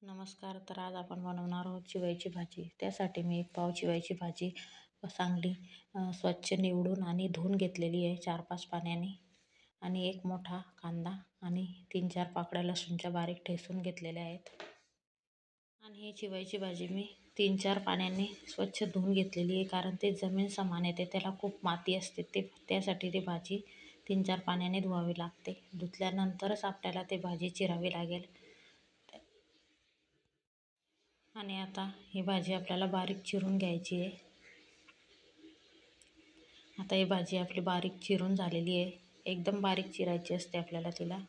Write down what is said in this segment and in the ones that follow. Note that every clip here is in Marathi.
नमस्कार. तर आज आपण बनवणार आहोत चिवईची भाजी. त्यासाठी मी 1 पाव चिवईची भाजी चांगली स्वच्छ निवडून आणि धुवून घेतलेली आहे 4-5 पाण्याने. आणि 1 मोठा कांदा आणि 3-4 पाकळ्या लसूणच्या बारीक ठेचून घेतलेल्या आहेत. आणि ही चिवईची भाजी मी 3-4 पाण्याने स्वच्छ धुवून घेतलेली आहे, कारण ते जमीन समान येते, त्याला खूप माती असते, त्यासाठी ती भाजी 3-4 पाण्याने धुवावी लागते. धुतल्यानंतरच आपल्याला ते भाजी चिरावी लागेल. आणि आता ही भाजी आपल्याला बारीक चिरून घ्यायची आहे. आता ही भाजी आपली बारीक चिरून झालेली आहे. एकदम बारीक चिरायची असते आपल्याला तिला.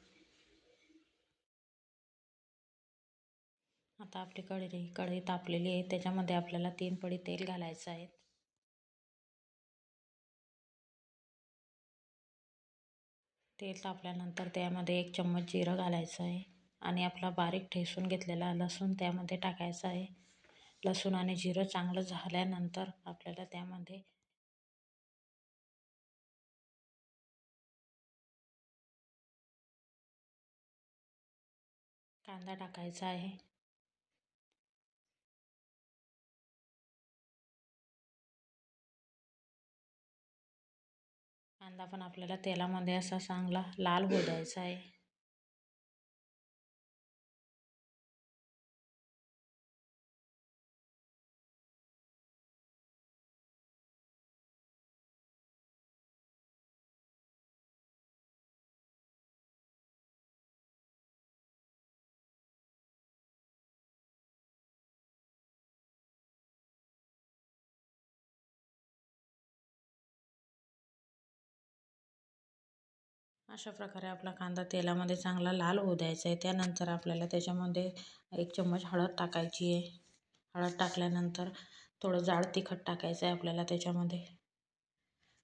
आता आपली कढई तापलेली आहे. त्याच्यामध्ये आपल्याला 3 पळी तेल घालायचं आहे. तेल तापल्यानंतर त्यामध्ये 1 चम्मच जिरं घालायचं आहे आणि आपला बारीक ठेचून घेतलेला लसूण त्यामध्ये टाकायचा आहे. लसूण आणि जिरं चांगलं झाल्यानंतर आपल्याला त्यामध्ये कांदा टाकायचा आहे. कांदा पण आपल्याला तेलामध्ये असा चांगला लाल होऊ द्यायचा आहे. अशा प्रकारे आपला कांदा तेलामध्ये चांगला लाल होऊ द्यायचा आहे. त्यानंतर आपल्याला त्याच्यामध्ये 1 चम्मच हळद टाकायची आहे. हळद टाकल्यानंतर थोडं जाड तिखट टाकायचं आहे आपल्याला त्याच्यामध्ये.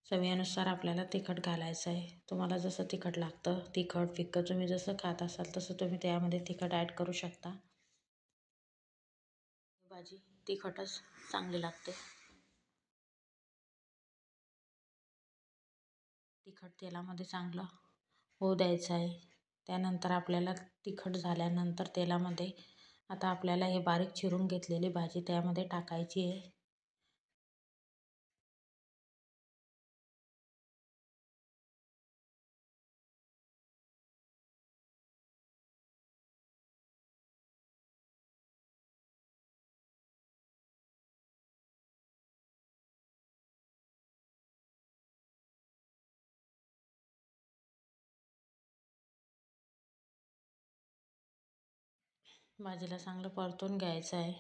चवीनुसार आपल्याला तिखट घालायचं आहे. तुम्हाला जसं तिखट लागतं, तिखट फिक्कं तुम्ही जसं खात असाल तसं तुम्ही त्यामध्ये तिखट ॲड करू शकता. भाजी तिखटच चांगली लागते. तिखट तेलामध्ये चांगलं होऊ द्यायचं आहे. त्यानंतर आपल्याला तिखट झाल्यानंतर तेलामध्ये आता आपल्याला हे बारीक चिरून घेतलेली भाजी त्यामध्ये टाकायची आहे. भाजीला चांगलं परतून घ्यायचं आहे.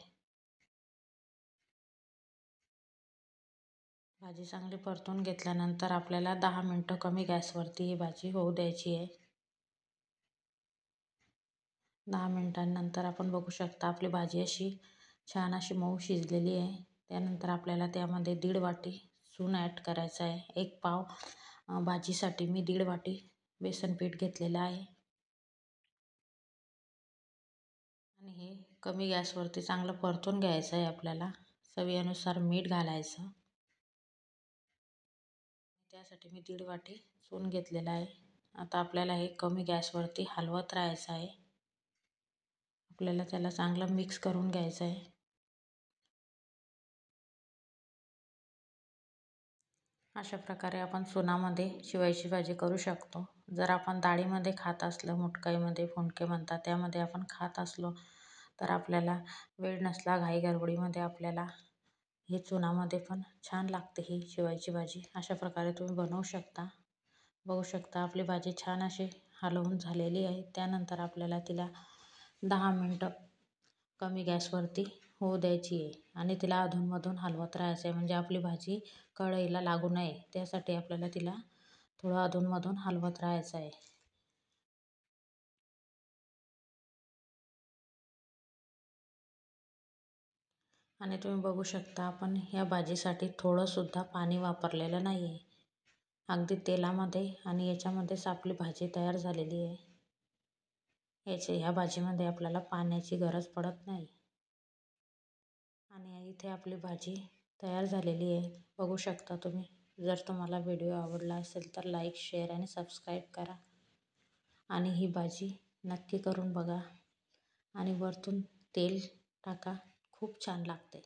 भाजी चांगली परतून घेतल्यानंतर आपल्याला 10 मिनटं कमी गॅसवरती ही भाजी होऊ द्यायची आहे. 10 मिनिटांनंतर आपण बघू शकता आपली भाजी अशी छान अशी मऊ शिजलेली आहे. त्यानंतर आपल्याला त्यामध्ये 1.5 वाटी चून ॲड करायचं आहे. 1 पाव भाजीसाठी मी 1.5 वाटी बेसन पीठ घेतलेलं आहे. आणि हे कमी गॅसवरती चांगलं परतून घ्यायचं आहे आपल्याला. चवीनुसार मीठ घालायचं. त्यासाठी मी 1.5 वाटी चून घेतलेला आहे. आता आपल्याला हे कमी गॅसवरती हलवत राहायचं आहे. आपल्याला त्याला चांगलं मिक्स करून घ्यायचं आहे. अशा प्रकारे आपण चुनामध्ये चिवईची भाजी करू शकतो. जर आपण डाळीमध्ये खात असलं, मुटकाईमध्ये फुंडके म्हणतात, त्यामध्ये आपण खात असलो तर आपल्याला वेळ नसला घाई गडबडीमध्ये आपल्याला हे चुनामध्ये पण छान लागते ही चिवईची भाजी. अशा प्रकारे तुम्ही बनवू शकता. बघू शकता आपली भाजी छान अशी हलवून झालेली आहे. त्यानंतर आपल्याला तिला 10 मिनटं कमी गॅसवरती होऊ द्यायची आहे आणि तिला अधूनमधून हलवत राहायचं आहे, म्हणजे आपली भाजी कढईला लागू नये. त्यासाठी आपल्याला तिला थोडं अधूनमधून हलवत राहायचं आहे. आणि तुम्ही बघू शकता आपण ह्या भाजीसाठी थोडंसुद्धा पाणी वापरलेलं नाही आहे. अगदी तेलामध्ये आणि याच्यामध्येच आपली भाजी तयार झालेली आहे. ह्या भाजीमध्ये आपल्याला पाण्याची गरज पडत नाही. आणि इथे आपली भाजी तयार झालेली आहे. बघू शकता तुम्ही. जर तुम्हाला व्हिडिओ आवडला असेल तर लाईक, शेअर आणि सबस्क्राईब करा. आणि ही भाजी नक्की करून बघा. आणि वरतून तेल टाका, खूप छान लागते.